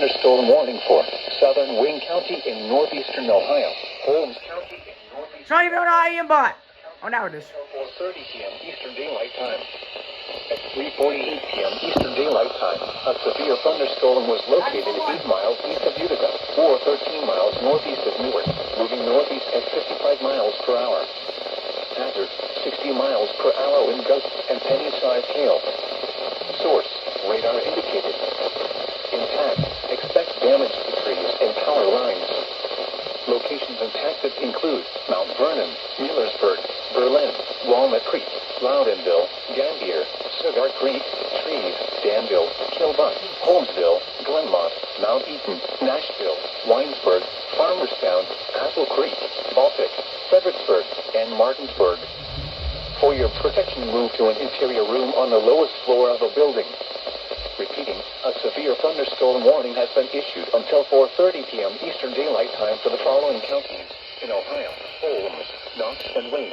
thunderstorm warning for southern Wayne County in northeastern Ohio. Holmes County in northeastern. Sorry about IM bot. Oh, now it is. 4:30 p.m. Eastern Daylight Time. At 3:48 p.m. Eastern Daylight Time, a severe thunderstorm was located 8 miles east of Utica, or 13 miles northeast of Newark, moving northeast at 55 miles per hour. Hazard, 60 miles per hour wind gusts and penny-sized hail. Source, radar indicated. Impact, expect damage to trees and power lines. Locations impacted include Mount Vernon, Millersburg, Berlin, Walnut Creek, Loudonville, Gambier, Cigar Creek, Trees, Danville, Kilbuck, Holmesville, Glenmont, Mount Eaton, Nashville, Winesburg, Farmerstown, Apple Creek, Baltic, Fredericksburg, and Martinsburg. For your protection, move to an interior room on the lowest floor of a building. Repeating, a severe thunderstorm warning has been issued until 4:30 p.m. Eastern Daylight Time for the following counties in Ohio: Holmes, Knox, and Wayne.